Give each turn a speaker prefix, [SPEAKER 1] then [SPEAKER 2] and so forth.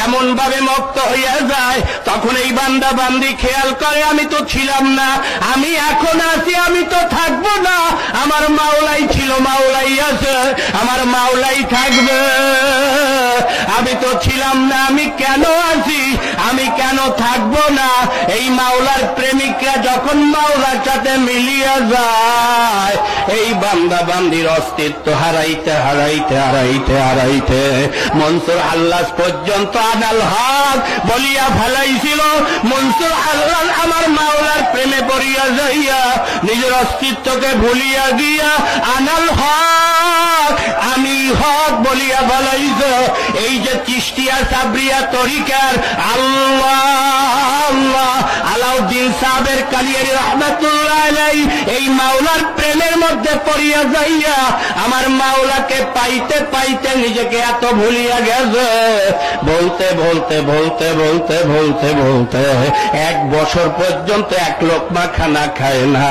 [SPEAKER 1] এমন ভাবে মত্ত হইয়া যায়, তখন এই বান্দা বান্দি খেয়াল করে আমি তো ছিলাম না, আমি এখন আছি, আমি তো থাকবো না। আমার মাওলাই ছিল, মাওলাই আছে, আমার মাওলাই থাকবে। আমি তো ছিলাম না, আমি কেন আছি, আমি কেন থাকবো না? এই মাওলার প্রেমিকরা যখন মাওলার সাথে মিলিয়া যায়, এই বান্দা বান্দির অস্তিত্ব হারাইতে হারাইতে হারাইতে হারাইতে মনসুর আল্লাহ পর্যন্ত আনাল হক বলিয়া ফেলাইছিল। মনসুর আল্লাহ আমার মাওলার প্রেমে পড়িয়া যাইয়া নিজের অস্তিত্বকে ভুলিয়া গিয়া আনাল হক, আমি হক বলিয়া ফেলাইছে। এই যে চিশতিয়া সাবরিয়া তরিকার আল্লাহ আল্লাহ আলাউদ্দিন সাহেবের কালিয়ারি রহমাতুল্লাহ আলাইহি এই মাওলার প্রেমের মধ্যে পড়িয়া যাইয়া আমার মাওলাকে পাইতে পাইতে নিজেকে এত ভুলিয়া গেছে। বলতে বলতে বলতে বলতে বলতে বলতে 1 বছর পর্যন্ত 1 লোকমা খানা খায় না।